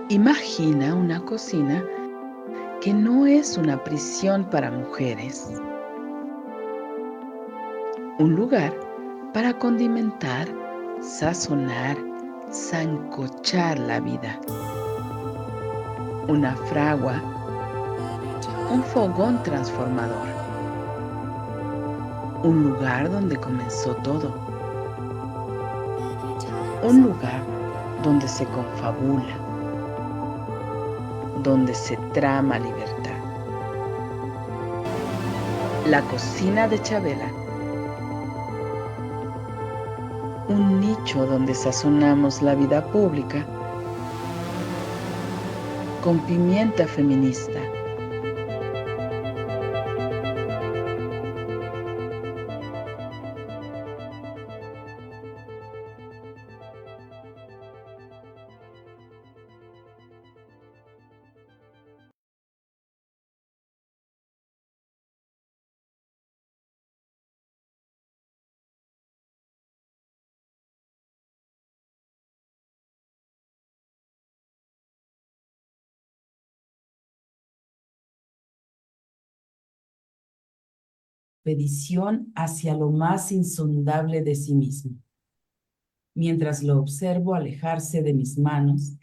Imagina una cocina que no es una prisión para mujeres, un lugar para condimentar, sazonar, sancochar la vida. Una fragua, un fogón transformador, un lugar donde comenzó todo, un lugar donde se confabula, donde se trama libertad. La cocina de Chabela, un nicho donde sazonamos la vida pública con pimienta feminista. Expedición hacia lo más insondable de sí mismo. Mientras lo observo alejarse de mis manos,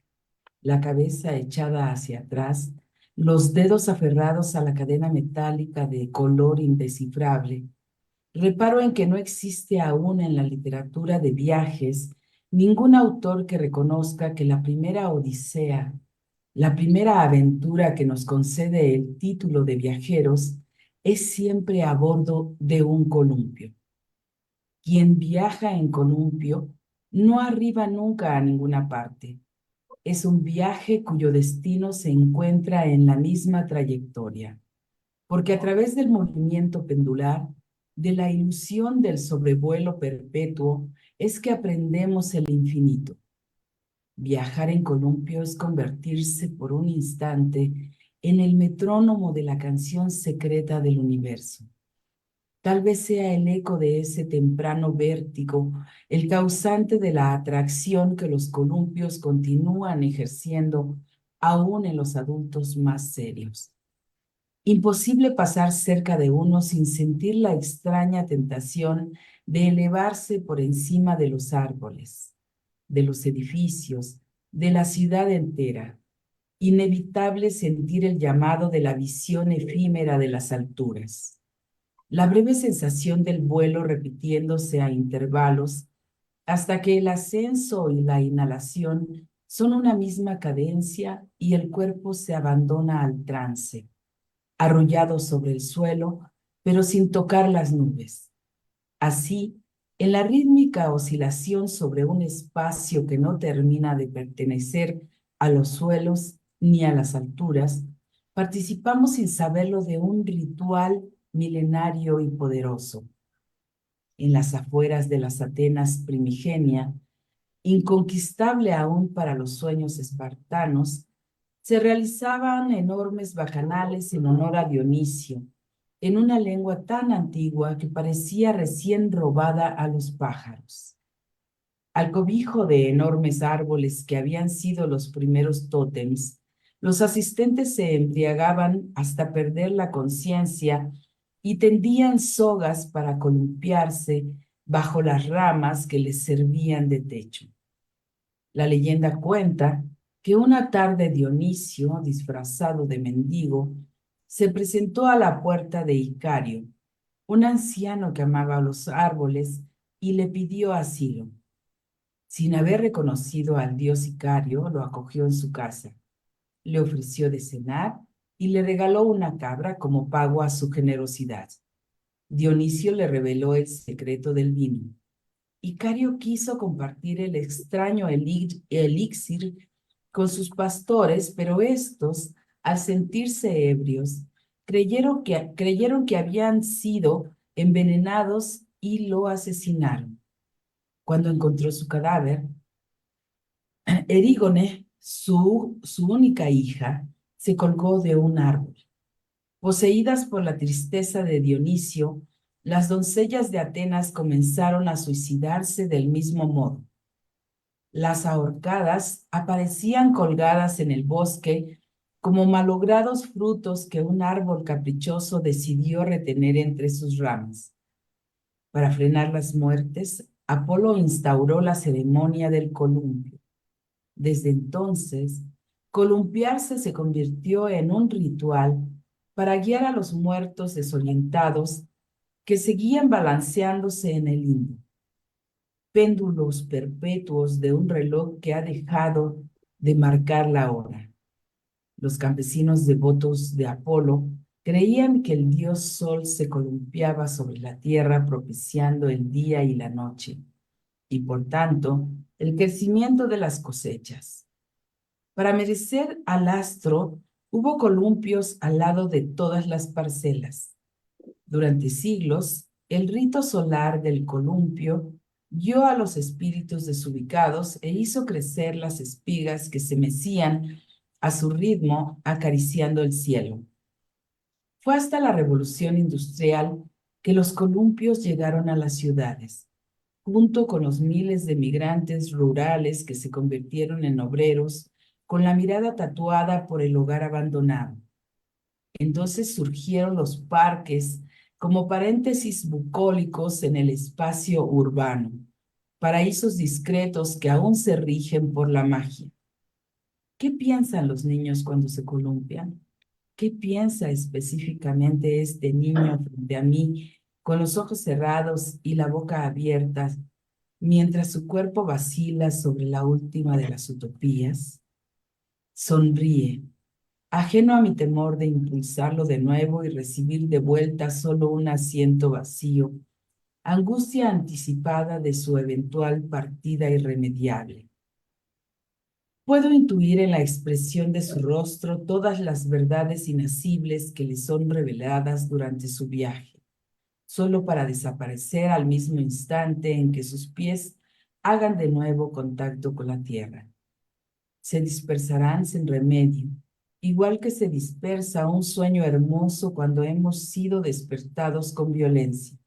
la cabeza echada hacia atrás, los dedos aferrados a la cadena metálica de color indescifrable, reparo en que no existe aún en la literatura de viajes ningún autor que reconozca que la primera odisea, la primera aventura que nos concede el título de viajeros, es siempre a bordo de un columpio. Quien viaja en columpio no arriba nunca a ninguna parte. Es un viaje cuyo destino se encuentra en la misma trayectoria, porque a través del movimiento pendular, de la ilusión del sobrevuelo perpetuo, es que aprendemos el infinito. Viajar en columpio es convertirse por un instante en el metrónomo de la canción secreta del universo. Tal vez sea el eco de ese temprano vértigo, el causante de la atracción que los columpios continúan ejerciendo aún en los adultos más serios. Imposible pasar cerca de uno sin sentir la extraña tentación de elevarse por encima de los árboles, de los edificios, de la ciudad entera. Inevitable sentir el llamado de la visión efímera de las alturas. La breve sensación del vuelo repitiéndose a intervalos hasta que el ascenso y la inhalación son una misma cadencia y el cuerpo se abandona al trance, arrullado sobre el suelo, pero sin tocar las nubes. Así, en la rítmica oscilación sobre un espacio que no termina de pertenecer a los suelos ni a las alturas, participamos sin saberlo de un ritual milenario y poderoso. En las afueras de las Atenas primigenia, inconquistable aún para los sueños espartanos, se realizaban enormes bacanales en honor a Dionisio, en una lengua tan antigua que parecía recién robada a los pájaros. Al cobijo de enormes árboles que habían sido los primeros tótems, los asistentes se embriagaban hasta perder la conciencia y tendían sogas para columpiarse bajo las ramas que les servían de techo. La leyenda cuenta que una tarde Dionisio, disfrazado de mendigo, se presentó a la puerta de Icario, un anciano que amaba los árboles, y le pidió asilo. Sin haber reconocido al dios Icario, lo acogió en su casa, le ofreció de cenar y le regaló una cabra como pago a su generosidad. Dionisio le reveló el secreto del vino. Icario quiso compartir el extraño elixir con sus pastores, pero estos, al sentirse ebrios, creyeron que habían sido envenenados y lo asesinaron. Cuando encontró su cadáver, Erígone, su única hija, se colgó de un árbol. Poseídas por la tristeza de Dionisio, las doncellas de Atenas comenzaron a suicidarse del mismo modo. Las ahorcadas aparecían colgadas en el bosque como malogrados frutos que un árbol caprichoso decidió retener entre sus ramas. Para frenar las muertes, Apolo instauró la ceremonia del columpio. Desde entonces, columpiarse se convirtió en un ritual para guiar a los muertos desorientados que seguían balanceándose en el limbo, péndulos perpetuos de un reloj que ha dejado de marcar la hora. Los campesinos devotos de Apolo creían que el dios Sol se columpiaba sobre la tierra propiciando el día y la noche, y por tanto el crecimiento de las cosechas. Para merecer al astro, hubo columpios al lado de todas las parcelas. Durante siglos, el rito solar del columpio guió a los espíritus desubicados e hizo crecer las espigas que se mecían a su ritmo acariciando el cielo. Fue hasta la Revolución Industrial que los columpios llegaron a las ciudades, junto con los miles de migrantes rurales que se convirtieron en obreros con la mirada tatuada por el hogar abandonado. Entonces surgieron los parques como paréntesis bucólicos en el espacio urbano, paraísos discretos que aún se rigen por la magia. ¿Qué piensan los niños cuando se columpian? ¿Qué piensa específicamente este niño frente a mí, con los ojos cerrados y la boca abierta, mientras su cuerpo vacila sobre la última de las utopías? Sonríe, ajeno a mi temor de impulsarlo de nuevo y recibir de vuelta solo un asiento vacío, angustia anticipada de su eventual partida irremediable. Puedo intuir en la expresión de su rostro todas las verdades inacibles que le son reveladas durante su viaje, solo para desaparecer al mismo instante en que sus pies hagan de nuevo contacto con la tierra. Se dispersarán sin remedio, igual que se dispersa un sueño hermoso cuando hemos sido despertados con violencia.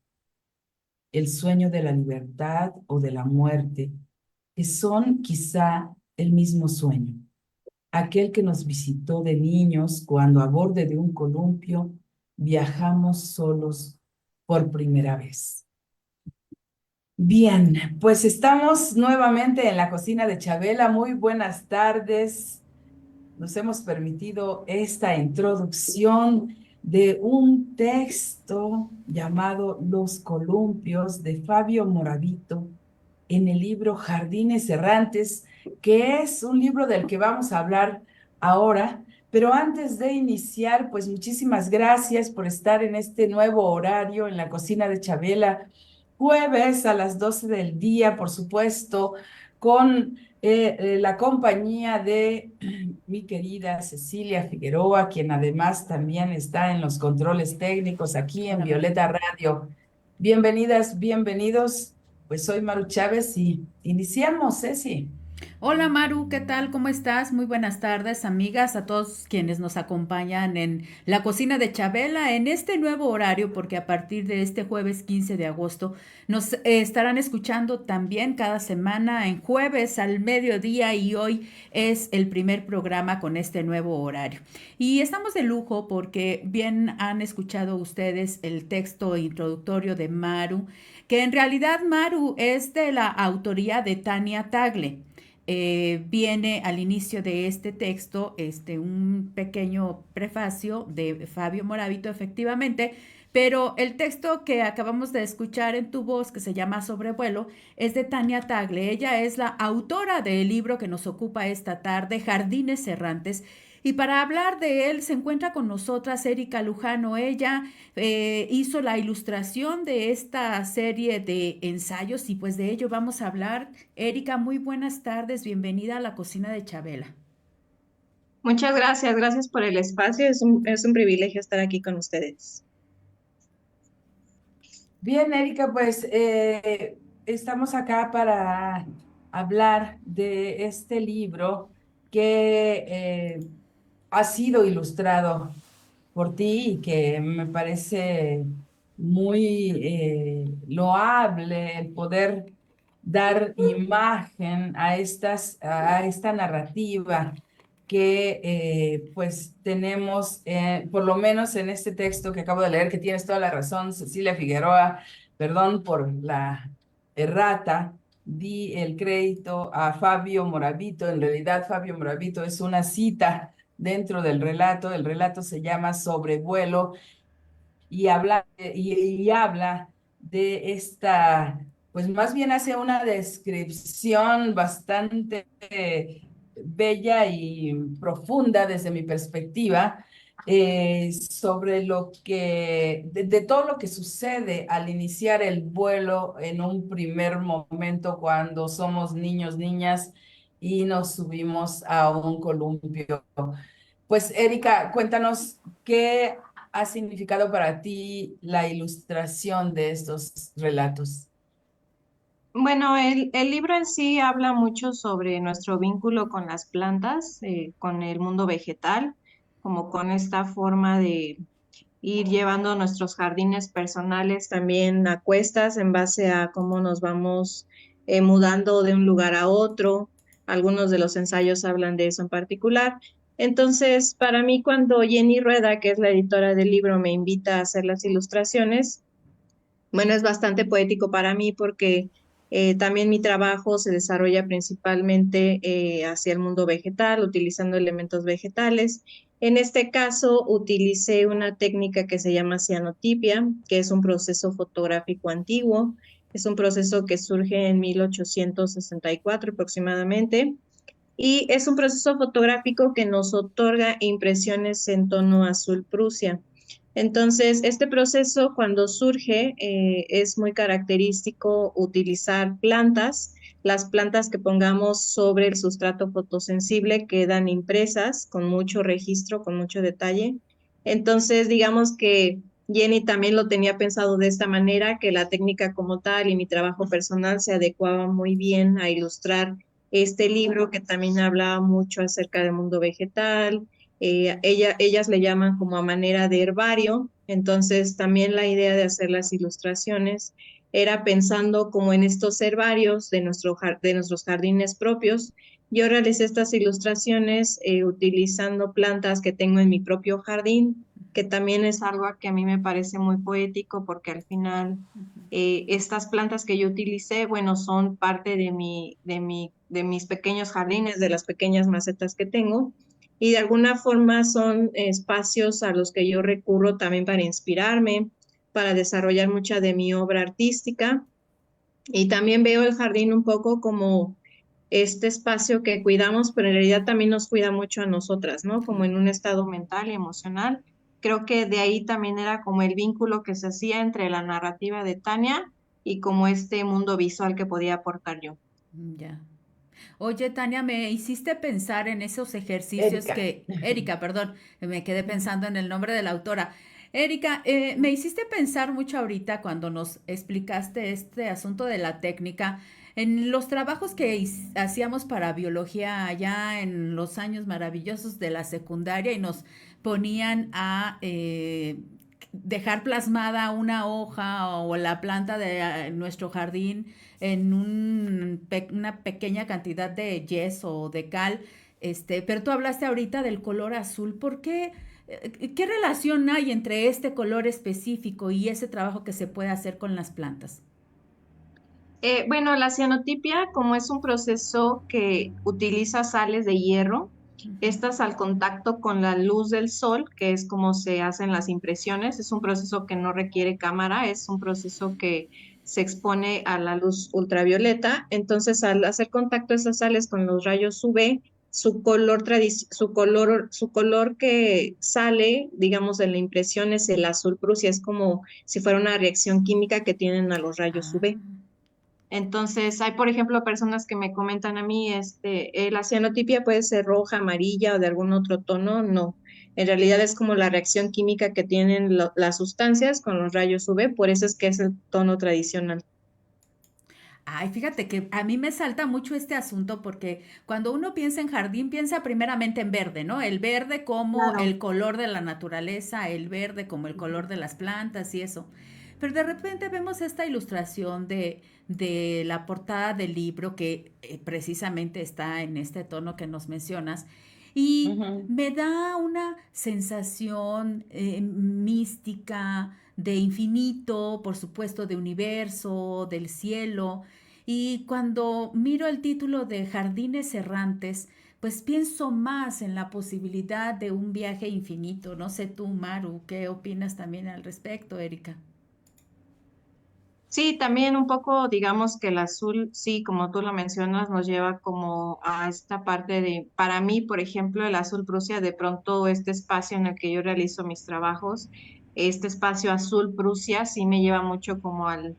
El sueño de la libertad o de la muerte, que son quizá el mismo sueño, aquel que nos visitó de niños cuando a borde de un columpio viajamos solos por primera vez. Bien, pues estamos nuevamente en la cocina de Chabela. Muy buenas tardes. Nos hemos permitido esta introducción de un texto llamado Los columpios de Fabio Moravito en el libro Jardines Errantes, que es un libro del que vamos a hablar ahora. Pero antes de iniciar, pues muchísimas gracias por estar en este nuevo horario en la cocina de Chabela, jueves a las 12 del día, por supuesto, con la compañía de mi querida Cecilia Figueroa, quien además también está en los controles técnicos aquí en Violeta Radio. Bienvenidas, bienvenidos. Pues soy Maru Chávez y iniciamos, Ceci. Hola Maru, ¿qué tal? ¿Cómo estás? Muy buenas tardes, amigas, a todos quienes nos acompañan en la cocina de Chabela en este nuevo horario, porque a partir de este jueves 15 de agosto nos estarán escuchando también cada semana en jueves al mediodía y hoy es el primer programa con este nuevo horario. Y estamos de lujo porque bien han escuchado ustedes el texto introductorio de Maru, que en realidad Maru es de la autoría de Tania Tagle. Viene al inicio de este texto un pequeño prefacio de Fabio Moravito, efectivamente, pero el texto que acabamos de escuchar en tu voz, que se llama Sobrevuelo, es de Tania Tagle. Ella es la autora del libro que nos ocupa esta tarde, Jardines Errantes. Y para hablar de él se encuentra con nosotras Erika Lujano. Ella hizo la ilustración de esta serie de ensayos y pues de ello vamos a hablar. Erika, muy buenas tardes, bienvenida a la cocina de Chabela. Muchas gracias por el espacio. Es un privilegio estar aquí con ustedes. Bien, Erika, pues estamos acá para hablar de este libro que ha sido ilustrado por ti y que me parece muy loable el poder dar imagen a esta narrativa que pues tenemos, por lo menos en este texto que acabo de leer, que tienes toda la razón, Cecilia Figueroa, perdón por la errata, di el crédito a Fabio Moravito. En realidad Fabio Moravito es una cita dentro del relato. El relato se llama Sobrevuelo y habla de esta, pues más bien hace una descripción bastante bella y profunda desde mi perspectiva, sobre de todo lo que sucede al iniciar el vuelo en un primer momento cuando somos niños, niñas y nos subimos a un columpio. Pues Erika, cuéntanos qué ha significado para ti la ilustración de estos relatos. Bueno, el libro en sí habla mucho sobre nuestro vínculo con las plantas, con el mundo vegetal, como con esta forma de ir llevando nuestros jardines personales también a cuestas en base a cómo nos vamos mudando de un lugar a otro. Algunos de los ensayos hablan de eso en particular. Entonces, para mí, cuando Jenny Rueda, que es la editora del libro, me invita a hacer las ilustraciones, bueno, es bastante poético para mí porque también mi trabajo se desarrolla principalmente hacia el mundo vegetal, utilizando elementos vegetales. En este caso, utilicé una técnica que se llama cianotipia, que es un proceso fotográfico antiguo. Es un proceso que surge en 1864 aproximadamente. Y es un proceso fotográfico que nos otorga impresiones en tono azul Prusia. Entonces, este proceso cuando surge es muy característico utilizar plantas. Las plantas que pongamos sobre el sustrato fotosensible quedan impresas con mucho registro, con mucho detalle. Entonces, digamos que Jenny también lo tenía pensado de esta manera, que la técnica como tal y mi trabajo personal se adecuaba muy bien a ilustrar este libro que también hablaba mucho acerca del mundo vegetal. Ellas le llaman como a manera de herbario, entonces también la idea de hacer las ilustraciones era pensando como en estos herbarios de nuestros jardines propios. Yo realicé estas ilustraciones utilizando plantas que tengo en mi propio jardín, que también es algo que a mí me parece muy poético porque al final estas plantas que yo utilicé, bueno, son parte de mis pequeños jardines, de las pequeñas macetas que tengo, y de alguna forma son espacios a los que yo recurro también para inspirarme, para desarrollar mucha de mi obra artística, y también veo el jardín un poco como este espacio que cuidamos, pero en realidad también nos cuida mucho a nosotras, ¿no? Como en un estado mental y emocional. Creo que de ahí también era como el vínculo que se hacía entre la narrativa de Tania y como este mundo visual que podía aportar yo. Ya. Oye, Tania, me hiciste pensar en esos ejercicios Erika. que, Erika, perdón, me quedé pensando en el nombre de la autora. Erika, me hiciste pensar mucho ahorita cuando nos explicaste este asunto de la técnica, en los trabajos que hacíamos para biología allá en los años maravillosos de la secundaria y nos ponían a dejar plasmada una hoja o la planta de nuestro jardín en una pequeña cantidad de yeso o de cal. Pero tú hablaste ahorita del color azul. ¿Por qué? ¿Qué relación hay entre este color específico y ese trabajo que se puede hacer con las plantas? Bueno, la cianotipia, como es un proceso que utiliza sales de hierro, Ujú. estas al contacto con la luz del sol, que es como se hacen las impresiones, es un proceso que no requiere cámara, es un proceso que se expone a la luz ultravioleta. Entonces, al hacer contacto esas sales con los rayos UV, su color que sale, digamos, en la impresión es el azul Prusia, es como si fuera una reacción química que tienen a los rayos Ah, UV. Entonces, hay, por ejemplo, personas que me comentan a mí, la cianotipia puede ser roja, amarilla o de algún otro tono. No, en realidad es como la reacción química que tienen las sustancias con los rayos UV, por eso es que es el tono tradicional. ay, fíjate que a mí me salta mucho este asunto porque cuando uno piensa en jardín, piensa primeramente en verde, ¿no? El verde como Claro. el color de la naturaleza, el verde como el color de las plantas y eso. pero de repente vemos esta ilustración de la portada del libro que precisamente está en este tono que nos mencionas y Ujú. me da una sensación mística de infinito, por supuesto, de universo, del cielo. Y cuando miro el título de Jardines Errantes, pues pienso más en la posibilidad de un viaje infinito. No sé tú, Maru, ¿qué opinas también al respecto, Erika? Sí, también un poco, digamos que el azul, sí, como tú lo mencionas, nos lleva como a esta parte de, para mí, por ejemplo, el azul Prusia, de pronto este espacio en el que yo realizo mis trabajos, este espacio azul Prusia sí me lleva mucho como al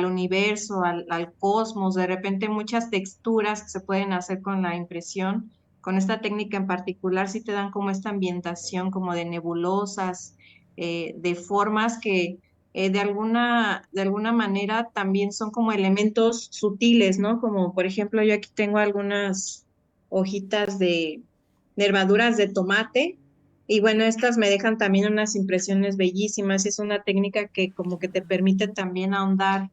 universo, al cosmos, de repente muchas texturas que se pueden hacer con la impresión, con esta técnica en particular, sí te dan como esta ambientación como de nebulosas, de formas que de alguna manera también son como elementos sutiles, ¿no? Como por ejemplo, yo aquí tengo algunas hojitas de nervaduras de tomate y bueno, estas me dejan también unas impresiones bellísimas y es una técnica que como que te permite también ahondar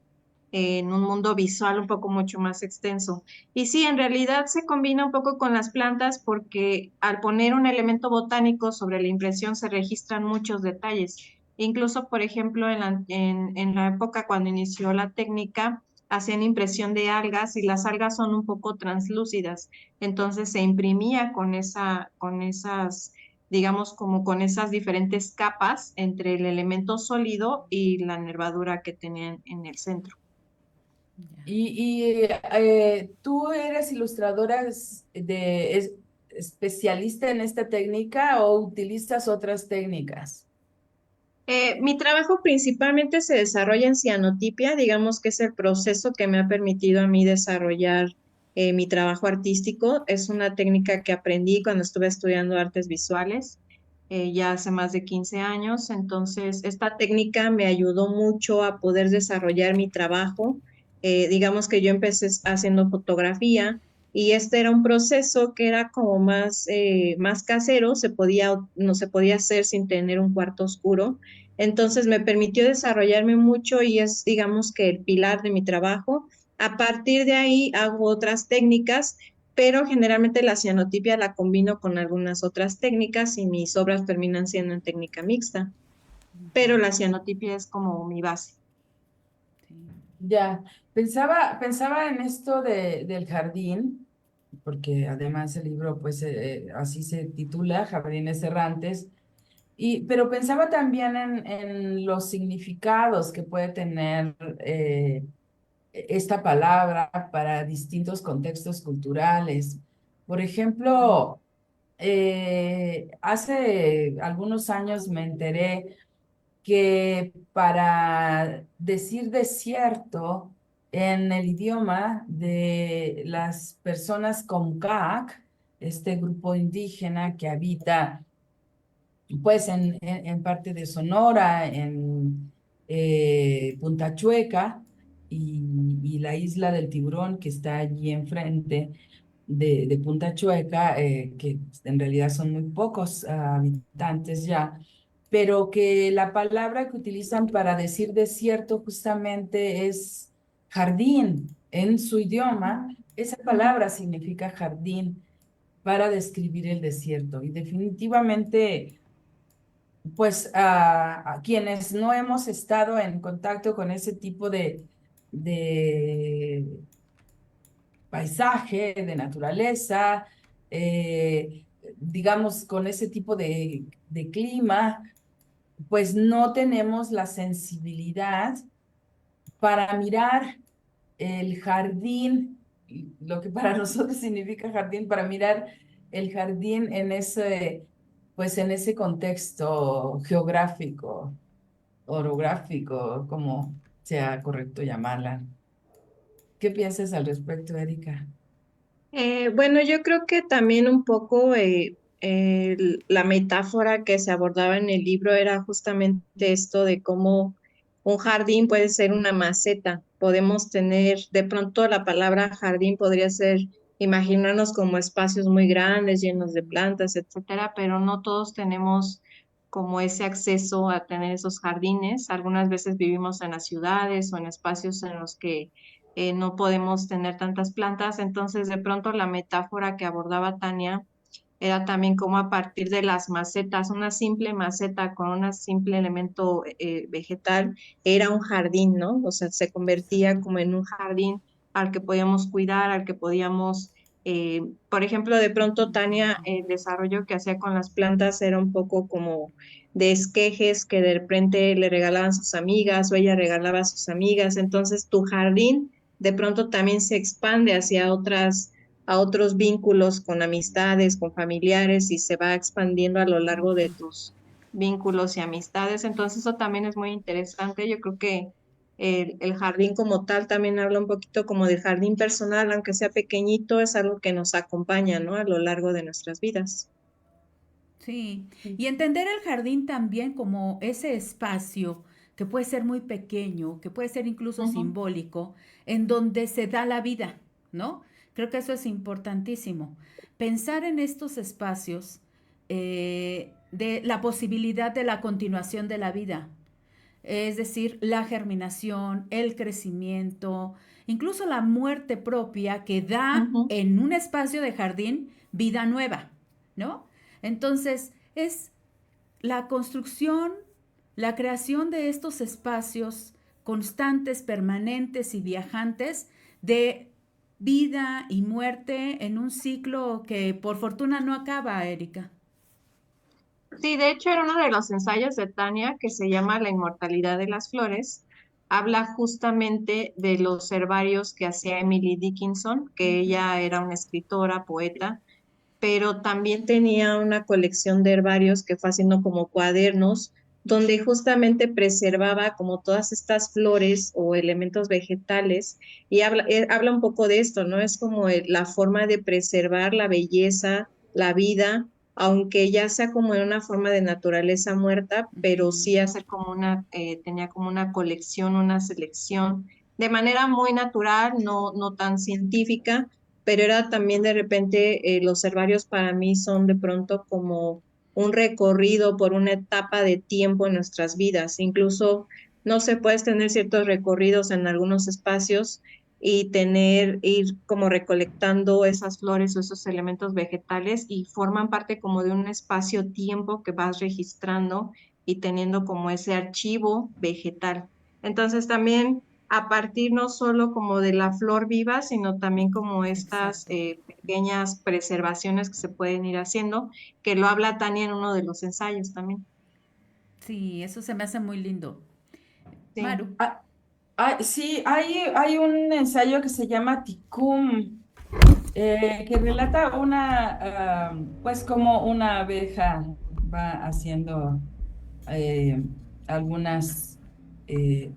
en un mundo visual un poco mucho más extenso. Y sí, en realidad se combina un poco con las plantas porque al poner un elemento botánico sobre la impresión se registran muchos detalles. Incluso, por ejemplo, en la época cuando inició la técnica, hacían impresión de algas y las algas son un poco translúcidas. Entonces se imprimía con esas, digamos, como con esas diferentes capas entre el elemento sólido y la nervadura que tenían en el centro. Ya. Y tú eres ilustradora especialista en esta técnica o utilizas otras técnicas? Mi trabajo principalmente se desarrolla en cianotipia, digamos que es el proceso que me ha permitido a mí desarrollar mi trabajo artístico. Es una técnica que aprendí cuando estuve estudiando artes visuales, ya hace más de 15 años. Entonces, esta técnica me ayudó mucho a poder desarrollar mi trabajo. Digamos que yo empecé haciendo fotografía y este era un proceso que era como más casero, no se podía hacer sin tener un cuarto oscuro. Entonces me permitió desarrollarme mucho y es, digamos, que el pilar de mi trabajo. A partir de ahí hago otras técnicas, pero generalmente la cianotipia la combino con algunas otras técnicas y mis obras terminan siendo en técnica mixta, pero la cianotipia es como mi base. Sí. Ya, pensaba en esto del jardín, porque además el libro, pues así se titula, Jardines Errantes, pero pensaba también en los significados que puede tener esta palabra para distintos contextos culturales. Por ejemplo, hace algunos años me enteré que para decir desierto en el idioma de las personas Comcac, este grupo indígena que habita pues en parte de Sonora, en Punta Chueca y la isla del Tiburón que está allí enfrente de Punta Chueca, que en realidad son muy pocos habitantes ya, pero que la palabra que utilizan para decir desierto justamente es jardín. En su idioma, esa palabra significa jardín para describir el desierto y definitivamente pues a quienes no hemos estado en contacto con ese tipo de paisaje, de naturaleza, digamos, con ese tipo de clima, pues no tenemos la sensibilidad para mirar el jardín, lo que para nosotros significa jardín, para mirar el jardín en pues en ese contexto geográfico, orográfico, como sea correcto llamarla. ¿Qué piensas al respecto, Erika? Bueno, yo creo que también un poco la metáfora que se abordaba en el libro era justamente esto de cómo un jardín puede ser una maceta. Podemos tener, de pronto la palabra jardín podría ser imaginarnos como espacios muy grandes, llenos de plantas, etcétera, pero no todos tenemos como ese acceso a tener esos jardines. Algunas veces vivimos en las ciudades o en espacios en los que no podemos tener tantas plantas, entonces de pronto la metáfora que abordaba Tania era también como a partir de las macetas, una simple maceta con un simple elemento vegetal, era un jardín, ¿no? O sea, se convertía como en un jardín al que podíamos cuidar, al que podíamos, por ejemplo, de pronto Tania, el desarrollo que hacía con las plantas era un poco como de esquejes que de repente le regalaban sus amigas o ella regalaba a sus amigas, entonces tu jardín de pronto también se expande hacia otras a otros vínculos con amistades, con familiares y se va expandiendo a lo largo de tus vínculos y amistades. Entonces eso también es muy interesante. Yo creo que el jardín como tal también habla un poquito como del jardín personal, aunque sea pequeñito, es algo que nos acompaña, ¿no? A lo largo de nuestras vidas. Sí, y entender el jardín también como ese espacio que puede ser muy pequeño, que puede ser incluso Ujú, simbólico, en donde se da la vida, ¿no? Creo que eso es importantísimo. Pensar en estos espacios de la posibilidad de la continuación de la vida, es decir, la germinación, el crecimiento, incluso la muerte propia que da ujú. en un espacio de jardín vida nueva, ¿no? Entonces, es la construcción, la creación de estos espacios constantes, permanentes y viajantes de vida y muerte en un ciclo que por fortuna no acaba, Erika. Sí, de hecho era uno de los ensayos de Tania que se llama La inmortalidad de las flores. Habla justamente de los herbarios que hacía Emily Dickinson, que Ujú. ella era una escritora, poeta, pero también tenía una colección de herbarios que fue haciendo como cuadernos, donde justamente preservaba como todas estas flores o elementos vegetales y habla un poco de esto, ¿no? Es como la forma de preservar la belleza, la vida, aunque ya sea como en una forma de naturaleza muerta, pero Ujú. sí hacer como tenía como una colección, una selección de manera muy natural, no tan científica, pero era también de repente los herbarios para mí son de pronto como un recorrido por una etapa de tiempo en nuestras vidas. Incluso, no sé, puedes tener ciertos recorridos en algunos espacios y ir como recolectando esas flores o esos elementos vegetales y forman parte como de un espacio-tiempo que vas registrando y teniendo como ese archivo vegetal. Entonces también a partir no solo como de la flor viva, sino también como estas Exacto. pequeñas preservaciones que se pueden ir haciendo, que lo habla Tania en uno de los ensayos también. Sí, eso se me hace muy lindo. Sí. Maru. Ah, sí, hay un ensayo que se llama Ticum, que relata pues como una abeja va haciendo eh, algunas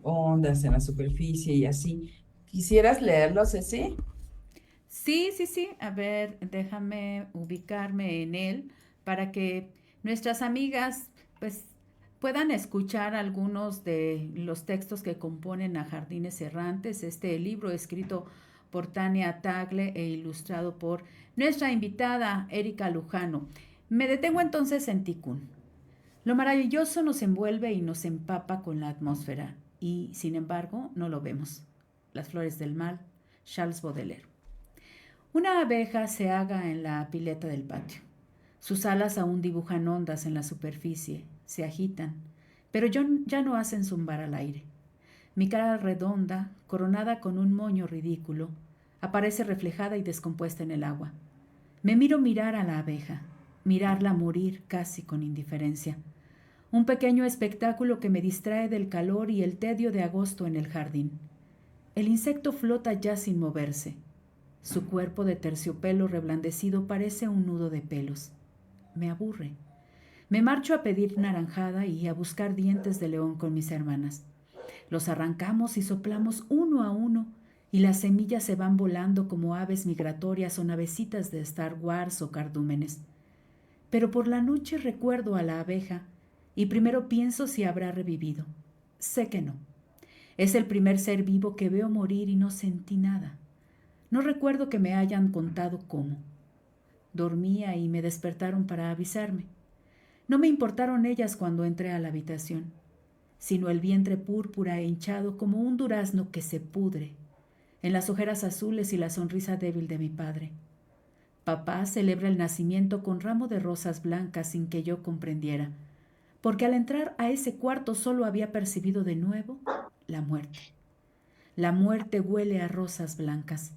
ondas en la superficie y así. ¿Quisieras leerlo, Ceci? Sí, sí, sí. A ver, déjame ubicarme en él para que nuestras amigas pues puedan escuchar algunos de los textos que componen a Jardines Errantes, este libro escrito por Tania Tagle e ilustrado por nuestra invitada Erika Lujano. Me detengo entonces en Tikkun. Lo maravilloso nos envuelve y nos empapa con la atmósfera y, sin embargo, no lo vemos. Las flores del mal, Charles Baudelaire. Una abeja se haga en la pileta del patio. Sus alas aún dibujan ondas en la superficie, se agitan, pero ya no hacen zumbar al aire. Mi cara redonda, coronada con un moño ridículo, aparece reflejada y descompuesta en el agua. Me miro mirar a la abeja, mirarla morir casi con indiferencia. Un pequeño espectáculo que me distrae del calor y el tedio de agosto en el jardín. El insecto flota ya sin moverse. Su cuerpo de terciopelo reblandecido parece un nudo de pelos. Me aburre. Me marcho a pedir naranjada y a buscar dientes de león con mis hermanas. Los arrancamos y soplamos uno a uno, y las semillas se van volando como aves migratorias o navecitas de Star Wars o cardúmenes. Pero por la noche recuerdo a la abeja y primero pienso si habrá revivido. Sé que no. Es el primer ser vivo que veo morir y no sentí nada. No recuerdo que me hayan contado cómo. Dormía y me despertaron para avisarme. No me importaron ellas cuando entré a la habitación, sino el vientre púrpura e hinchado como un durazno que se pudre, en las ojeras azules y la sonrisa débil de mi padre. Papá celebra el nacimiento con ramo de rosas blancas sin que yo comprendiera, porque al entrar a ese cuarto solo había percibido de nuevo la muerte. La muerte huele a rosas blancas.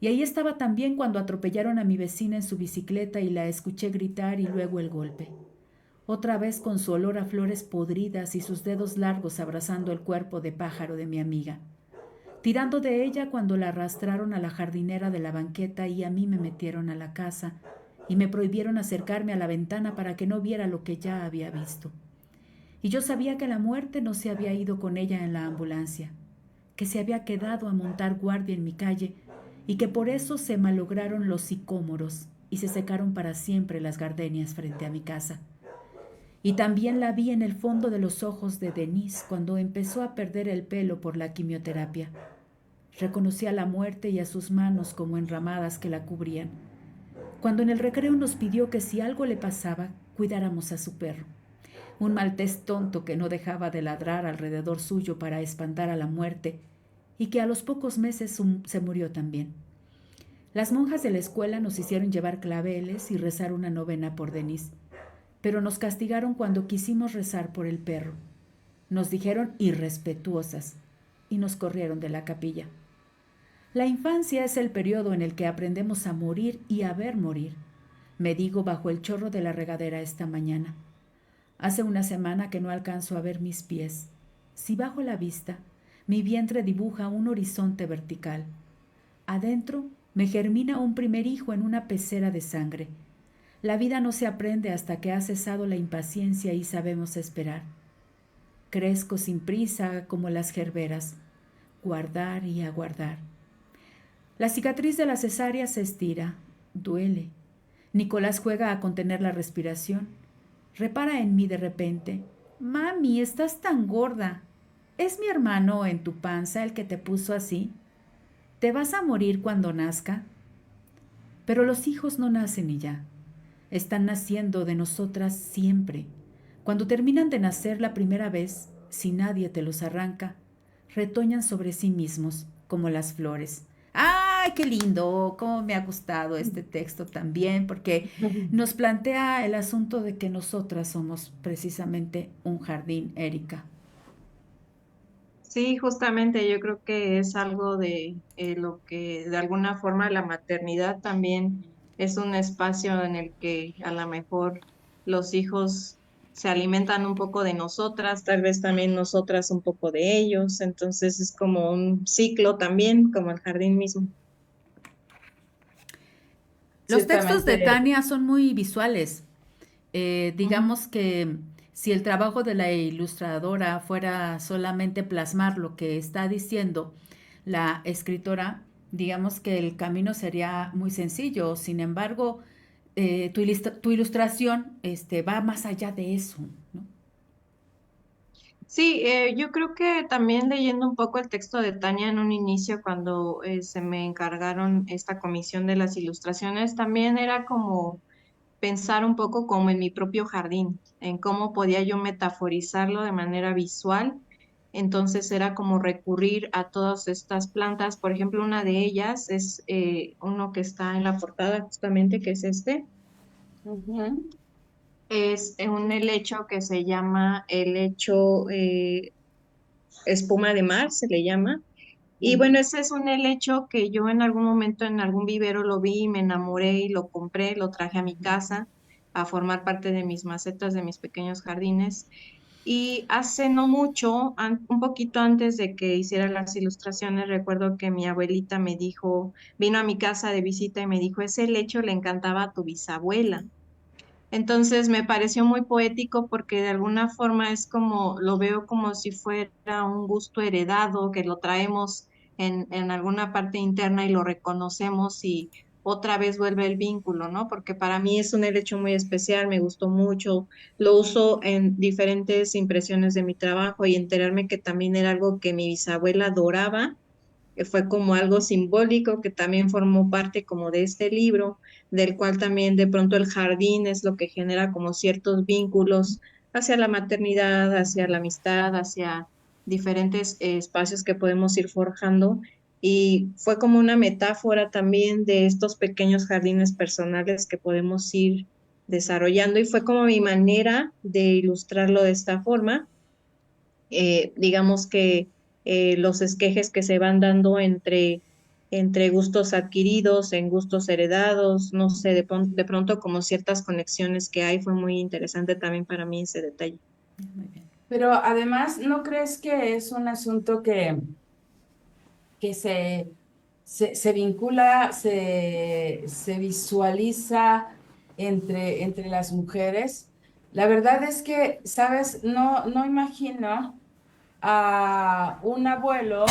Y ahí estaba también cuando atropellaron a mi vecina en su bicicleta y la escuché gritar y luego el golpe. Otra vez con su olor a flores podridas y sus dedos largos abrazando el cuerpo de pájaro de mi amiga. Tirando de ella cuando la arrastraron a la jardinera de la banqueta y a mí me metieron a la casa y me prohibieron acercarme a la ventana para que no viera lo que ya había visto. Y yo sabía que la muerte no se había ido con ella en la ambulancia, que se había quedado a montar guardia en mi calle y que por eso se malograron los sicómoros y se secaron para siempre las gardenias frente a mi casa. Y también la vi en el fondo de los ojos de Denise cuando empezó a perder el pelo por la quimioterapia. Reconocí a la muerte y a sus manos como enramadas que la cubrían. Cuando en el recreo nos pidió que si algo le pasaba, cuidáramos a su perro. Un maltés tonto que no dejaba de ladrar alrededor suyo para espantar a la muerte y que a los pocos meses se murió también. Las monjas de la escuela nos hicieron llevar claveles y rezar una novena por Denise, pero nos castigaron cuando quisimos rezar por el perro. Nos dijeron irrespetuosas y nos corrieron de la capilla. La infancia es el periodo en el que aprendemos a morir y a ver morir, me digo bajo el chorro de la regadera esta mañana. Hace una semana que no alcanzo a ver mis pies. Si bajo la vista, mi vientre dibuja un horizonte vertical. Adentro me germina un primer hijo en una pecera de sangre. La vida no se aprende hasta que ha cesado la impaciencia y sabemos esperar. Crezco sin prisa como las gerberas, guardar y aguardar. La cicatriz de la cesárea se estira, duele. Nicolás juega a contener la respiración. Repara en mí de repente. Mami, estás tan gorda. ¿Es mi hermano en tu panza el que te puso así? ¿Te vas a morir cuando nazca? Pero los hijos no nacen y ya. Están naciendo de nosotras siempre. Cuando terminan de nacer la primera vez, si nadie te los arranca, retoñan sobre sí mismos como las flores. ¡Ay, qué lindo! Cómo me ha gustado este texto también, porque nos plantea el asunto de que nosotras somos precisamente un jardín, Erika. Sí, justamente yo creo que es algo de lo que de alguna forma la maternidad también es un espacio en el que a lo mejor los hijos se alimentan un poco de nosotras, tal vez también nosotras un poco de ellos, entonces es como un ciclo también, como el jardín mismo. Los textos de Ciertamente, Tania son muy visuales. Digamos que si el trabajo de la ilustradora fuera solamente plasmar lo que está diciendo la escritora, digamos que el camino sería muy sencillo. Sin embargo, tu ilustración va más allá de eso, ¿no? Sí, yo creo que también leyendo un poco el texto de Tania en un inicio, cuando se me encargaron esta comisión de las ilustraciones, también era como pensar un poco como en mi propio jardín, en cómo podía yo metaforizarlo de manera visual. Entonces era como recurrir a todas estas plantas. Por ejemplo, una de ellas es uno que está en la portada justamente, que es este. ujú, Es un helecho que se llama helecho espuma de mar, se le llama. Y bueno, ese es un helecho que yo en algún momento en algún vivero lo vi, me enamoré y lo compré, lo traje a mi casa a formar parte de mis macetas, de mis pequeños jardines. Y hace no mucho, un poquito antes de que hiciera las ilustraciones, recuerdo que mi abuelita me dijo, vino a mi casa de visita y me dijo, ese helecho le encantaba a tu bisabuela. Entonces me pareció muy poético porque de alguna forma es como, lo veo como si fuera un gusto heredado, que lo traemos en alguna parte interna y lo reconocemos y otra vez vuelve el vínculo, ¿no? Porque para mí es un helecho muy especial, me gustó mucho, lo uso en diferentes impresiones de mi trabajo y enterarme que también era algo que mi bisabuela adoraba, que fue como algo simbólico que también formó parte como de este libro, del cual también de pronto el jardín es lo que genera como ciertos vínculos hacia la maternidad, hacia la amistad, hacia diferentes espacios que podemos ir forjando. Y fue como una metáfora también de estos pequeños jardines personales que podemos ir desarrollando y fue como mi manera de ilustrarlo de esta forma. Digamos que los esquejes que se van dando entre gustos adquiridos, en gustos heredados, no sé, de pronto como ciertas conexiones que hay, fue muy interesante también para mí ese detalle. Muy bien. Pero además, ¿no crees que es un asunto que se vincula, se visualiza entre las mujeres? La verdad es que, ¿sabes? No imagino a un abuelo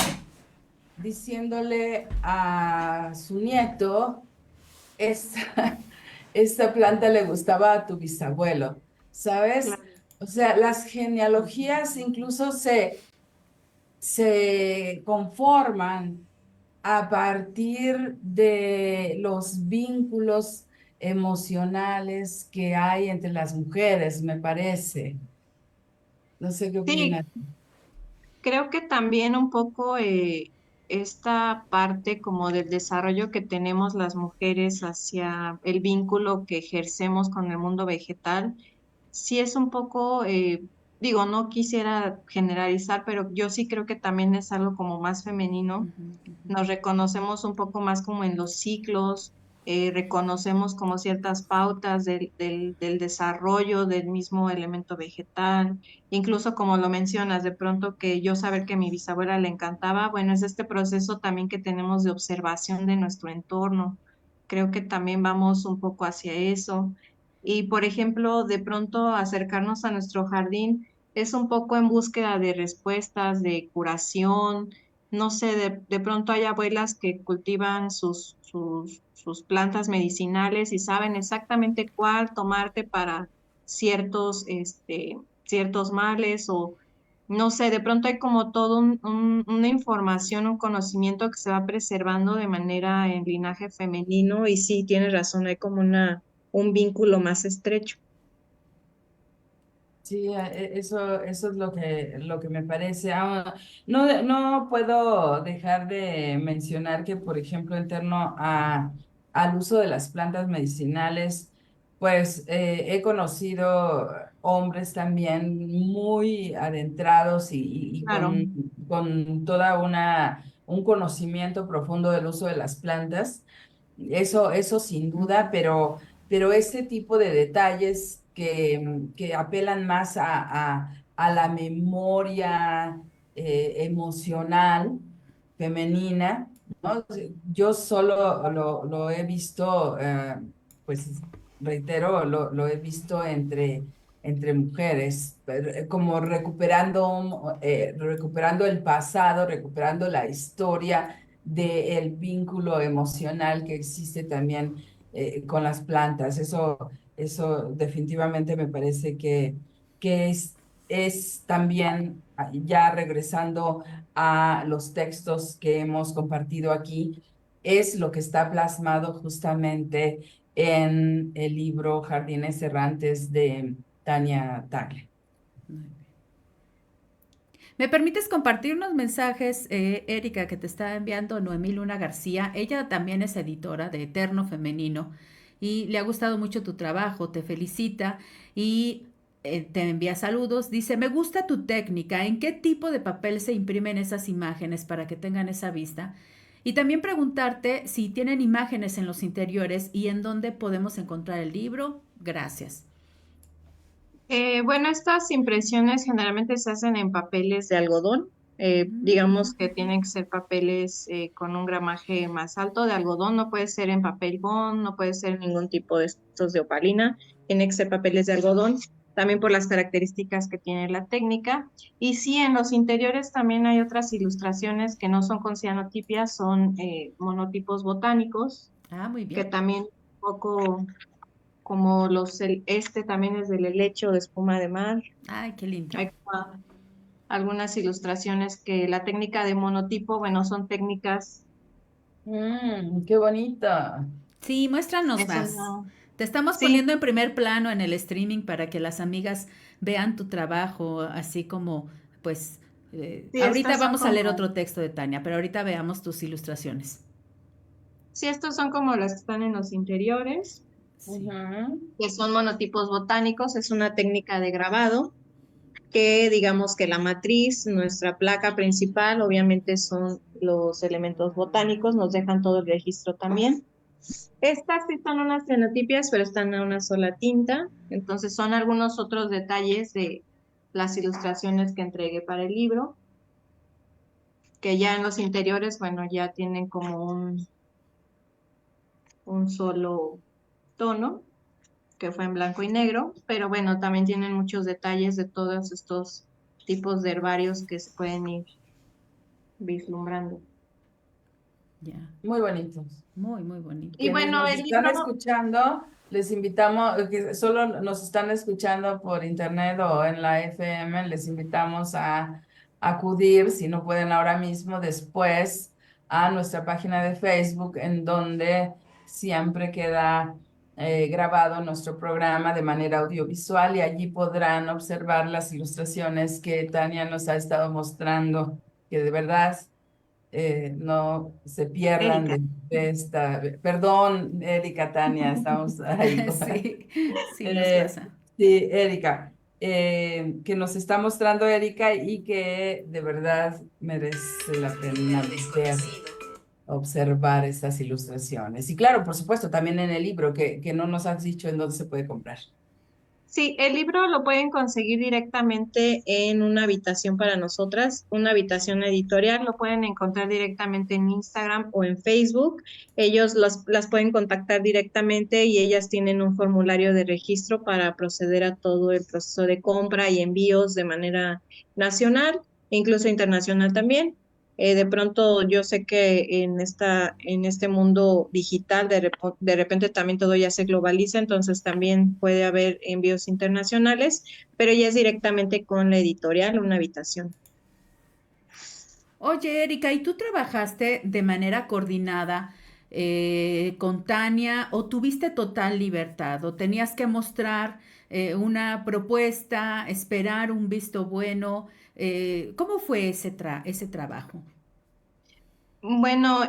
diciéndole a su nieto, esta, esta planta le gustaba a tu bisabuelo, ¿sabes? Claro. O sea, las genealogías incluso se conforman a partir de los vínculos emocionales que hay entre las mujeres, me parece. No sé qué Sí, opinas. creo que también un poco esta parte como del desarrollo que tenemos las mujeres hacia el vínculo que ejercemos con el mundo vegetal, sí es un poco, digo, no quisiera generalizar, pero yo sí creo que también es algo como más femenino. Ujú, ujú. Nos reconocemos un poco más como en los ciclos, reconocemos como ciertas pautas del desarrollo del mismo elemento vegetal, incluso como lo mencionas, de pronto que yo saber que a mi bisabuela le encantaba, bueno, es este proceso también que tenemos de observación de nuestro entorno. Creo que también vamos un poco hacia eso. Y, por ejemplo, de pronto acercarnos a nuestro jardín es un poco en búsqueda de respuestas, de curación, no sé, de pronto hay abuelas que cultivan sus plantas medicinales y saben exactamente cuál tomarte para ciertos males o no sé, de pronto hay como todo una información, un conocimiento que se va preservando de manera en linaje femenino y sí, tienes razón, hay como un vínculo más estrecho. Sí, eso es lo que me parece. No puedo dejar de mencionar que, por ejemplo, en torno al uso de las plantas medicinales, pues he conocido hombres también muy adentrados y Claro. con toda un conocimiento profundo del uso de las plantas. Eso sin duda, pero ese tipo de detalles que apelan más a la memoria emocional femenina, ¿no? Yo solo lo he visto, pues reitero, lo he visto entre mujeres, como recuperando el pasado, recuperando la historia del vínculo emocional que existe también con las plantas. Eso definitivamente me parece que es también, ya regresando a los textos que hemos compartido aquí, es lo que está plasmado justamente en el libro Jardines Errantes de Tania Tagle. Muy bien. ¿Me permites compartir unos mensajes, Erika, que te está enviando Noemí Luna García? Ella también es editora de Eterno Femenino y le ha gustado mucho tu trabajo, te felicita y te envía saludos. Dice, me gusta tu técnica, ¿en qué tipo de papel se imprimen esas imágenes para que tengan esa vista? Y también preguntarte si tienen imágenes en los interiores y en dónde podemos encontrar el libro. Gracias. Bueno, estas impresiones generalmente se hacen en papeles de algodón. Mm, Digamos que tienen que ser papeles con un gramaje más alto de algodón. No puede ser en papel bond, no puede ser ningún tipo de estos de opalina. Tiene que ser papeles de algodón, también por las características que tiene la técnica. Y sí, en los interiores también hay otras ilustraciones que no son con cianotipias, son monotipos botánicos, ah, muy que bien. también un poco como este también es del helecho de espuma de mar. Ay, qué lindo. Hay como algunas ilustraciones que la técnica de monotipo, bueno, son técnicas. Qué bonita. Sí, muéstranos Es más. una, Te estamos sí, poniendo en primer plano en el streaming para que las amigas vean tu trabajo, así como, pues, sí, ahorita estas son vamos a leer como, otro texto de Tania, pero ahorita veamos tus ilustraciones. sí, estos son como las que están en los interiores, Sí. que son monotipos botánicos, es una técnica de grabado, que digamos que la matriz, nuestra placa principal, obviamente son los elementos botánicos, nos dejan todo el registro también. Estas sí son unas fenotipias, pero están a una sola tinta, entonces son algunos otros detalles de las ilustraciones que entregué para el libro, que ya en los interiores, bueno, ya tienen como un solo tono, que fue en blanco y negro, pero bueno, también tienen muchos detalles de todos estos tipos de herbarios que se pueden ir vislumbrando. Ya, Muy bonitos. muy, muy bonito. Y Quienes bueno, nos el están libro, escuchando, les invitamos, que solo nos están escuchando por internet o en la FM, les invitamos a acudir, si no pueden ahora mismo, después a nuestra página de Facebook, en donde siempre queda grabado nuestro programa de manera audiovisual y allí podrán observar las ilustraciones que Tania nos ha estado mostrando, que de verdad no se pierdan Erika. de esta. Perdón, Erika, Tania, estamos ahí. Sí, sí nos Eh, pasa. sí, Erika, que nos está mostrando Erika y que de verdad merece la pena ver, observar estas ilustraciones. Y claro, por supuesto, también en el libro, que no nos has dicho en dónde se puede comprar. Sí, el libro lo pueden conseguir directamente en una habitación para nosotras, una habitación editorial, lo pueden encontrar directamente en Instagram o en Facebook. Ellos las pueden contactar directamente y ellas tienen un formulario de registro para proceder a todo el proceso de compra y envíos de manera nacional e incluso internacional también. De pronto yo sé que en este mundo digital de repente también todo ya se globaliza, entonces también puede haber envíos internacionales, pero ya es directamente con la editorial, una habitación. Oye, Erika, ¿y tú trabajaste de manera coordinada con Tania o tuviste total libertad o tenías que mostrar una propuesta, esperar un visto bueno? ¿Cómo fue ese trabajo? Bueno,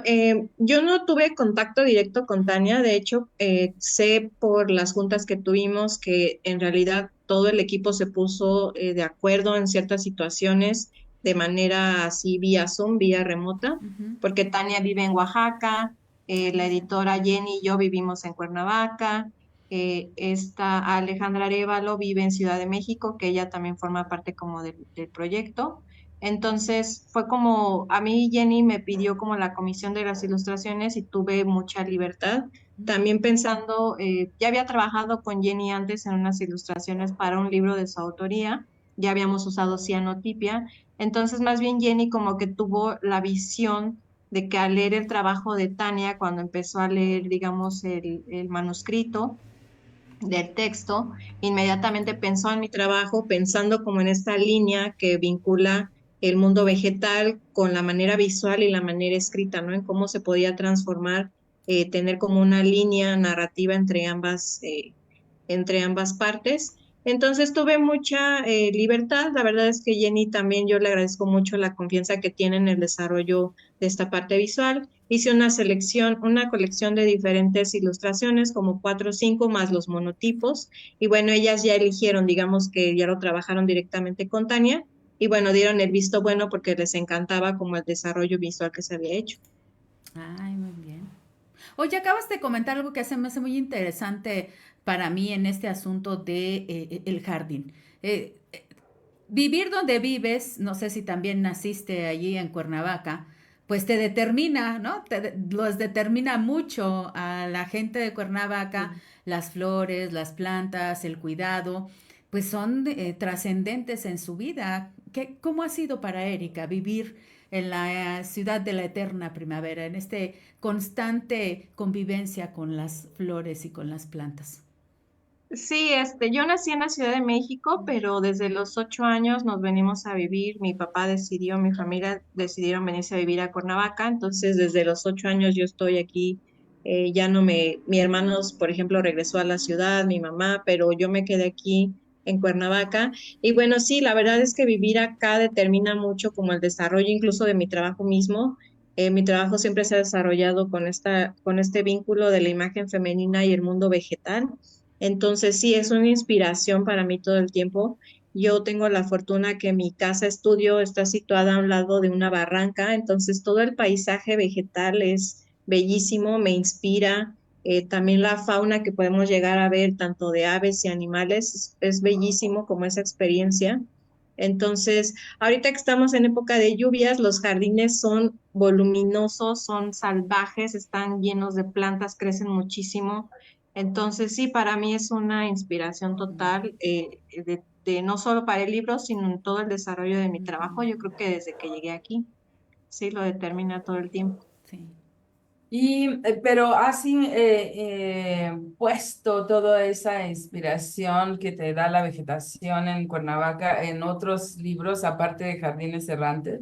yo no tuve contacto directo con Tania, de hecho, sé por las juntas que tuvimos que en realidad todo el equipo se puso de acuerdo en ciertas situaciones de manera así vía Zoom, vía remota, Ujú. porque Tania vive en Oaxaca, la editora Jenny y yo vivimos en Cuernavaca, esta Alejandra Arévalo vive en Ciudad de México, que ella también forma parte como del proyecto. Entonces fue como, a mí Jenny me pidió como la comisión de las ilustraciones y tuve mucha libertad. También pensando, ya había trabajado con Jenny antes en unas ilustraciones para un libro de su autoría, ya habíamos usado cianotipia, entonces más bien Jenny como que tuvo la visión de que al leer el trabajo de Tania, cuando empezó a leer, digamos, el manuscrito, del texto, inmediatamente pensó en mi trabajo, pensando como en esta línea que vincula el mundo vegetal con la manera visual y la manera escrita, ¿no? En cómo se podía transformar, tener como una línea narrativa entre ambas partes. Entonces tuve mucha libertad. La verdad es que Jenny también yo le agradezco mucho la confianza que tiene en el desarrollo de esta parte visual. Hice una selección, una colección de diferentes ilustraciones, como 4 o 5 más los monotipos. Y bueno, ellas ya eligieron, digamos que ya lo trabajaron directamente con Tania. Y bueno, dieron el visto bueno porque les encantaba como el desarrollo visual que se había hecho. Ay, muy bien. Oye, acabas de comentar algo que se me hace muy interesante para mí en este asunto de el jardín. Eh, eh, Vivir donde vives, no sé si también naciste allí en Cuernavaca, pues te determina, ¿no? Los determina mucho a la gente de Cuernavaca, las flores, las plantas, el cuidado, pues son trascendentes en su vida. ¿Cómo ha sido para Erika vivir en la ciudad de la eterna primavera, en este constante convivencia con las flores y con las plantas? Sí, yo nací en la Ciudad de México, pero desde los 8 años nos venimos a vivir. Mi papá decidió, mi familia decidieron venirse a vivir a Cuernavaca, entonces desde los 8 años yo estoy aquí ya no mi hermano, por ejemplo, regresó a la ciudad, mi mamá, pero yo me quedé aquí en Cuernavaca. Y bueno, sí, la verdad es que vivir acá determina mucho como el desarrollo incluso de mi trabajo mismo. Mi trabajo siempre se ha desarrollado con este vínculo de la imagen femenina y el mundo vegetal. Entonces, sí, es una inspiración para mí todo el tiempo. Yo tengo la fortuna que mi casa estudio está situada a un lado de una barranca, entonces todo el paisaje vegetal es bellísimo, me inspira. También la fauna que podemos llegar a ver, tanto de aves y animales, es bellísimo como esa experiencia. Entonces, ahorita que estamos en época de lluvias, los jardines son voluminosos, son salvajes, están llenos de plantas, crecen muchísimo. Entonces, sí, para mí es una inspiración total de no solo para el libro, sino en todo el desarrollo de mi trabajo. Yo creo que desde que llegué aquí, sí, lo determina todo el tiempo. Sí. Pero has puesto toda esa inspiración que te da la vegetación en Cuernavaca en otros libros, aparte de Jardines Errantes.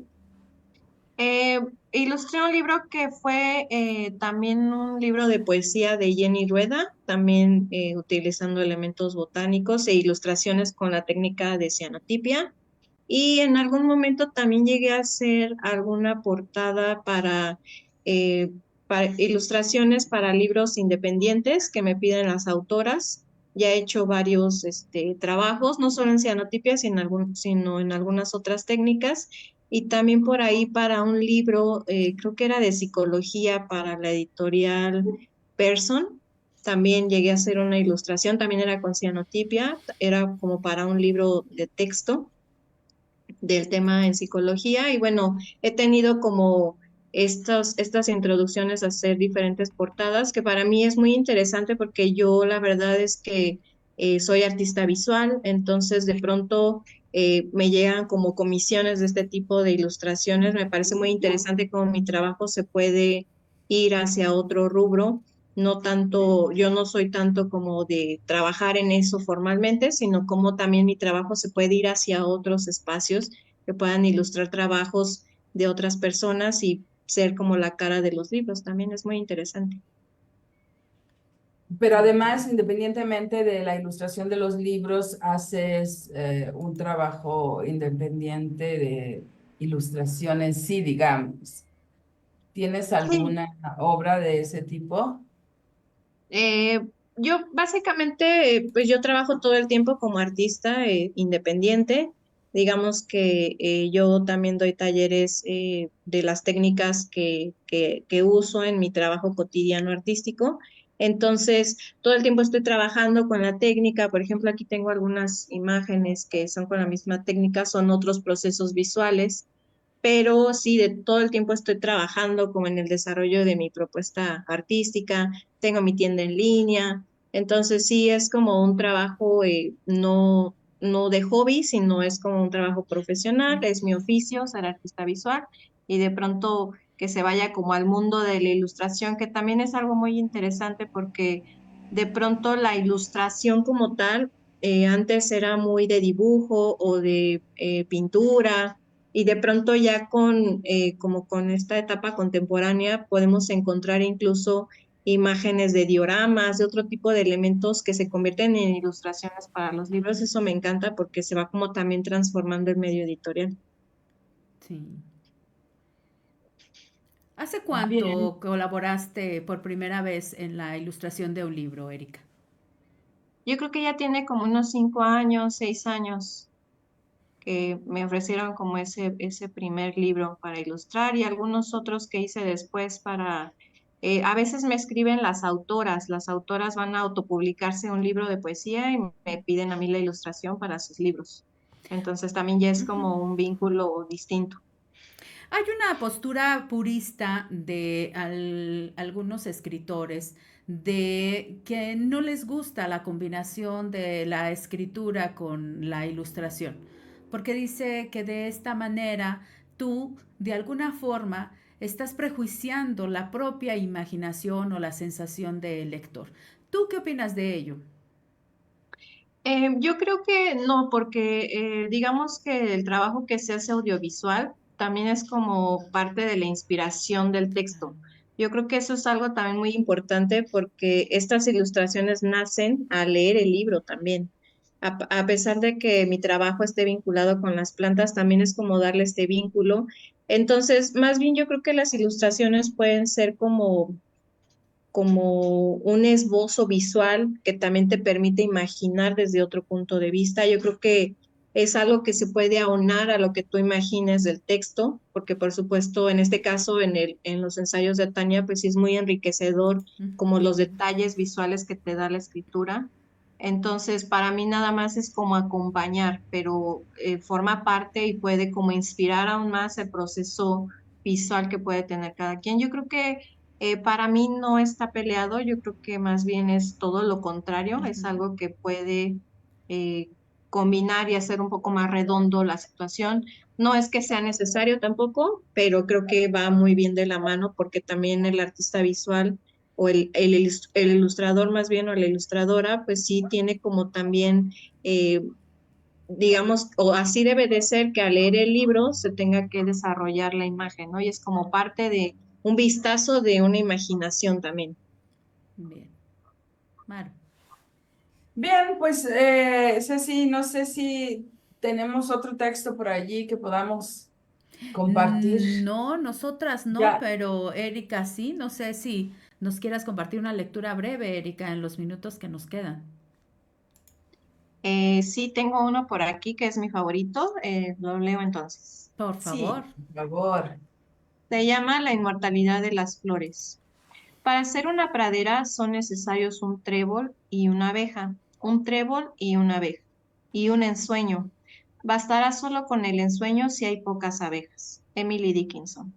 Eh, Ilustré un libro que fue también un libro de poesía de Jenny Rueda, también utilizando elementos botánicos e ilustraciones con la técnica de cianotipia. Y en algún momento también llegué a hacer alguna portada para ilustraciones para libros independientes que me piden las autoras. Ya he hecho varios trabajos, no solo en cianotipia, sino en algunas otras técnicas. Y también por ahí para un libro, creo que era de psicología para la editorial Person. También llegué a hacer una ilustración, también era con cianotipia, era como para un libro de texto del tema en psicología. Y bueno, he tenido como estas introducciones a hacer diferentes portadas, que para mí es muy interesante porque yo la verdad es que soy artista visual, entonces de pronto me llegan como comisiones de este tipo de ilustraciones. Me parece muy interesante cómo mi trabajo se puede ir hacia otro rubro. No tanto, yo no soy tanto como de trabajar en eso formalmente, sino como también mi trabajo se puede ir hacia otros espacios que puedan ilustrar trabajos de otras personas y ser como la cara de los libros. También es muy interesante. Pero además, independientemente de la ilustración de los libros, haces un trabajo independiente de ilustración en sí, digamos. ¿Tienes Sí, alguna obra de ese tipo? Eh, yo básicamente, pues yo trabajo todo el tiempo como artista independiente. Digamos que yo también doy talleres de las técnicas que uso en mi trabajo cotidiano artístico. Entonces, todo el tiempo estoy trabajando con la técnica. Por ejemplo, aquí tengo algunas imágenes que son con la misma técnica, son otros procesos visuales, pero sí, de todo el tiempo estoy trabajando como en el desarrollo de mi propuesta artística. Tengo mi tienda en línea, entonces sí es como un trabajo no de hobby, sino es como un trabajo profesional, es mi oficio ser artista visual, y de pronto que se vaya como al mundo de la ilustración, que también es algo muy interesante porque de pronto la ilustración como tal antes era muy de dibujo o de pintura, y de pronto ya como con esta etapa contemporánea podemos encontrar incluso imágenes de dioramas, de otro tipo de elementos que se convierten en ilustraciones para los libros. Eso me encanta porque se va como también transformando el medio editorial. Sí. ¿Hace Bien. cuánto colaboraste por primera vez en la ilustración de un libro, Erika? Yo creo que ya tiene como unos 5 años, 6 años que me ofrecieron como ese primer libro para ilustrar, y algunos otros que hice después a veces me escriben las autoras van a autopublicarse un libro de poesía y me piden a mí la ilustración para sus libros. Entonces también ya es Ujú. como un vínculo distinto. Hay una postura purista de algunos escritores de que no les gusta la combinación de la escritura con la ilustración, porque dice que de esta manera tú, de alguna forma, estás prejuiciando la propia imaginación o la sensación del lector. ¿Tú qué opinas de ello? Yo creo que no, porque digamos que el trabajo que se hace audiovisual también es como parte de la inspiración del texto. Yo creo que eso es algo también muy importante porque estas ilustraciones nacen al leer el libro también. A pesar de que mi trabajo esté vinculado con las plantas, también es como darle este vínculo. Entonces, más bien yo creo que las ilustraciones pueden ser como un esbozo visual que también te permite imaginar desde otro punto de vista. Yo creo que es algo que se puede aunar a lo que tú imagines del texto, porque por supuesto en este caso en los ensayos de Tania, pues sí es muy enriquecedor como los detalles visuales que te da la escritura. Entonces, para mí nada más es como acompañar, pero forma parte y puede como inspirar aún más el proceso visual que puede tener cada quien. Yo creo que para mí no está peleado, yo creo que más bien es todo lo contrario, es Ujú. algo que puede eh, combinar y hacer un poco más redondo la situación. No es que sea necesario tampoco, pero creo que va muy bien de la mano porque también el artista visual o el ilustrador más bien o la ilustradora, pues sí tiene como también, digamos, o así debe de ser que al leer el libro se tenga que desarrollar la imagen, ¿no? Y es como parte de un vistazo de una imaginación también. Bien. Maru. Bien, pues Ceci, no sé si tenemos otro texto por allí que podamos compartir. No, nosotras no, Ya, pero Erika sí. No sé si nos quieras compartir una lectura breve, Erika, en los minutos que nos quedan. Sí, tengo uno por aquí que es mi favorito, lo leo entonces. Por favor. sí, por favor. Se llama La inmortalidad de las flores. Para hacer una pradera son necesarios un trébol y una abeja, un trébol y una abeja, y un ensueño. Bastará solo con el ensueño si hay pocas abejas. Emily Dickinson.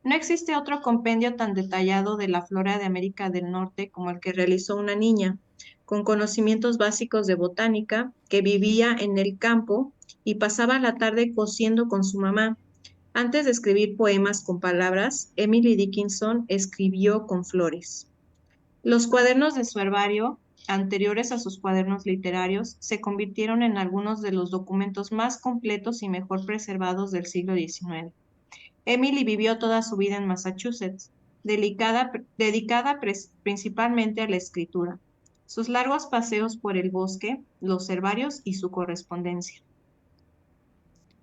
No existe otro compendio tan detallado de la flora de América del Norte como el que realizó una niña, con conocimientos básicos de botánica, que vivía en el campo y pasaba la tarde cosiendo con su mamá. Antes de escribir poemas con palabras, Emily Dickinson escribió con flores. Los cuadernos de su herbario, anteriores a sus cuadernos literarios, se convirtieron en algunos de los documentos más completos y mejor preservados del siglo XIX. Emily vivió toda su vida en Massachusetts, dedicada principalmente a la escritura. Sus largos paseos por el bosque, los herbarios y su correspondencia.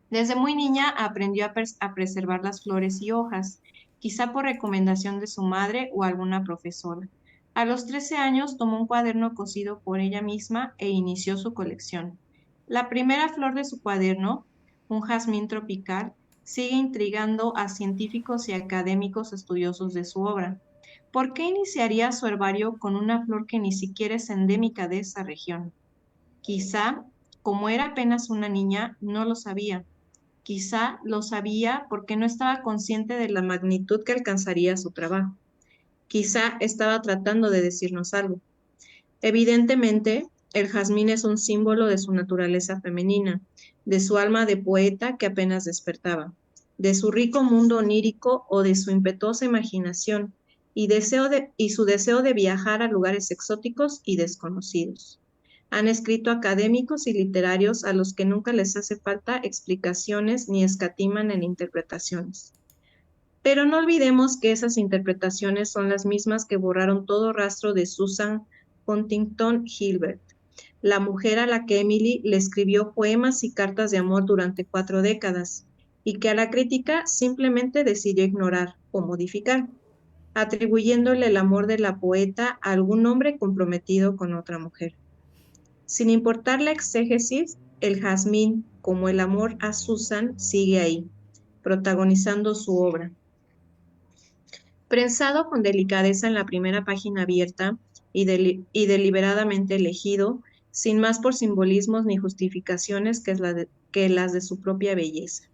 Desde muy niña aprendió a preservar las flores y hojas, quizá por recomendación de su madre o alguna profesora. A los 13 años tomó un cuaderno cosido por ella misma e inició su colección. La primera flor de su cuaderno, un jazmín tropical, sigue intrigando a científicos y académicos estudiosos de su obra. ¿Por qué iniciaría su herbario con una flor que ni siquiera es endémica de esa región? Quizá, como era apenas una niña, no lo sabía. Quizá lo sabía porque no estaba consciente de la magnitud que alcanzaría su trabajo. Quizá estaba tratando de decirnos algo. Evidentemente, el jazmín es un símbolo de su naturaleza femenina, de su alma de poeta que apenas despertaba, de su rico mundo onírico o de su impetuosa imaginación y su deseo de viajar a lugares exóticos y desconocidos. Han escrito académicos y literarios a los que nunca les hace falta explicaciones ni escatiman en interpretaciones. Pero no olvidemos que esas interpretaciones son las mismas que borraron todo rastro de Susan Huntington Gilbert, la mujer a la que Emily le escribió poemas y cartas de amor durante 4 décadas, y que a la crítica simplemente decidió ignorar o modificar, atribuyéndole el amor de la poeta a algún hombre comprometido con otra mujer. Sin importar la exégesis, el jazmín, como el amor a Susan, sigue ahí, protagonizando su obra. Prensado con delicadeza en la primera página abierta y deliberadamente elegido, sin más por simbolismos ni justificaciones que las de su propia belleza.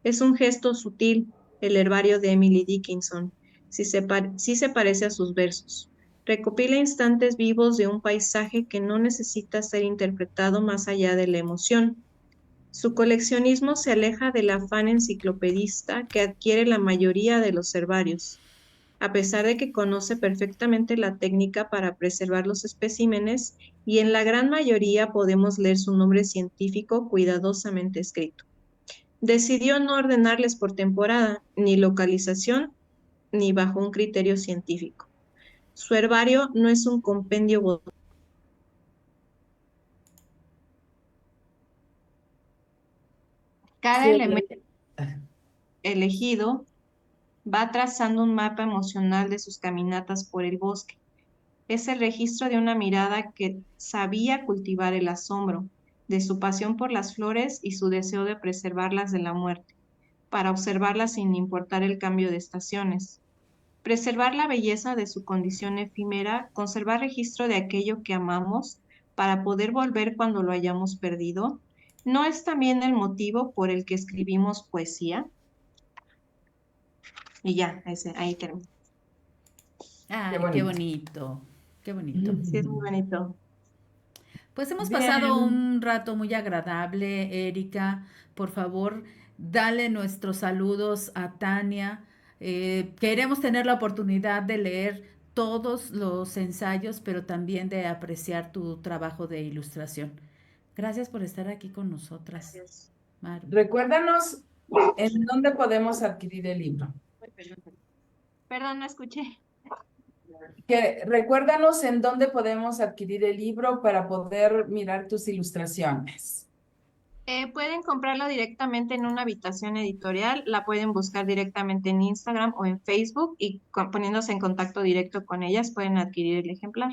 Es un gesto sutil, el herbario de Emily Dickinson, sí se parece a sus versos. Recopila instantes vivos de un paisaje que no necesita ser interpretado más allá de la emoción. Su coleccionismo se aleja del afán enciclopedista que adquiere la mayoría de los herbarios. A pesar de que conoce perfectamente la técnica para preservar los especímenes, y en la gran mayoría podemos leer su nombre científico cuidadosamente escrito. Decidió no ordenarles por temporada ni localización ni bajo un criterio científico. Su herbario no es un compendio botánico. Cada Sí, elemento elegido va trazando un mapa emocional de sus caminatas por el bosque. Es el registro de una mirada que sabía cultivar el asombro, de su pasión por las flores y su deseo de preservarlas de la muerte, para observarlas sin importar el cambio de estaciones. Preservar la belleza de su condición efímera, conservar registro de aquello que amamos para poder volver cuando lo hayamos perdido, ¿no es también el motivo por el que escribimos poesía? Y ya, ahí termino. qué Ay, qué bonito. bonito, qué bonito. Sí, es muy bonito. Pues hemos pasado Bien. un rato muy agradable, Erika. Por favor, dale nuestros saludos a Tania. Queremos tener la oportunidad de leer todos los ensayos, pero también de apreciar tu trabajo de ilustración. Gracias por estar aquí con nosotras, Gracias. Maru. Recuérdanos en dónde podemos adquirir el libro. Perdón, no escuché. Recuérdanos en dónde podemos adquirir el libro para poder mirar tus ilustraciones. Pueden comprarlo directamente en una habitación editorial, la pueden buscar directamente en Instagram o en Facebook y poniéndose en contacto directo con ellas pueden adquirir el ejemplar.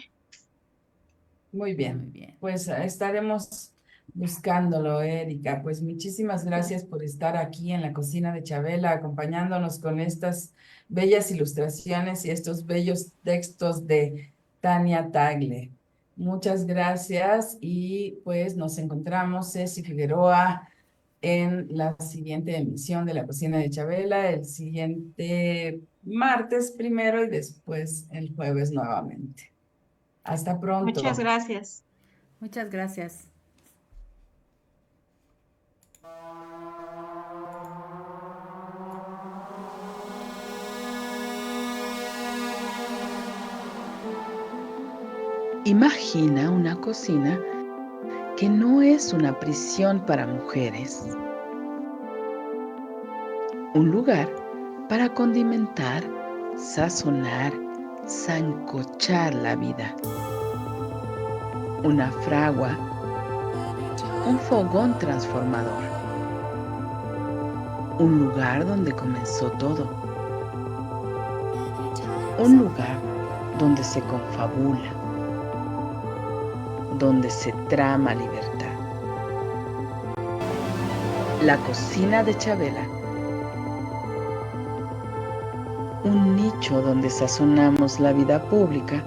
Muy Muy bien, bien. pues estaremos buscándolo, Erika. Pues muchísimas gracias por estar aquí en la cocina de Chabela, acompañándonos con estas bellas ilustraciones y estos bellos textos de Tania Tagle. Muchas gracias y pues nos encontramos, Ceci Figueroa, en la siguiente emisión de la cocina de Chabela, el siguiente martes primero y después el jueves nuevamente. Hasta Muchas pronto. gracias. Muchas gracias. Imagina una cocina que no es una prisión para mujeres. Un lugar para condimentar, sazonar, sancochar la vida. Una fragua, un fogón transformador. Un lugar donde comenzó todo. Un lugar donde se confabula, donde se trama libertad. La cocina de Chabela. Un nicho donde sazonamos la vida pública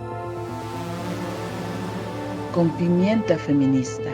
con pimienta feminista.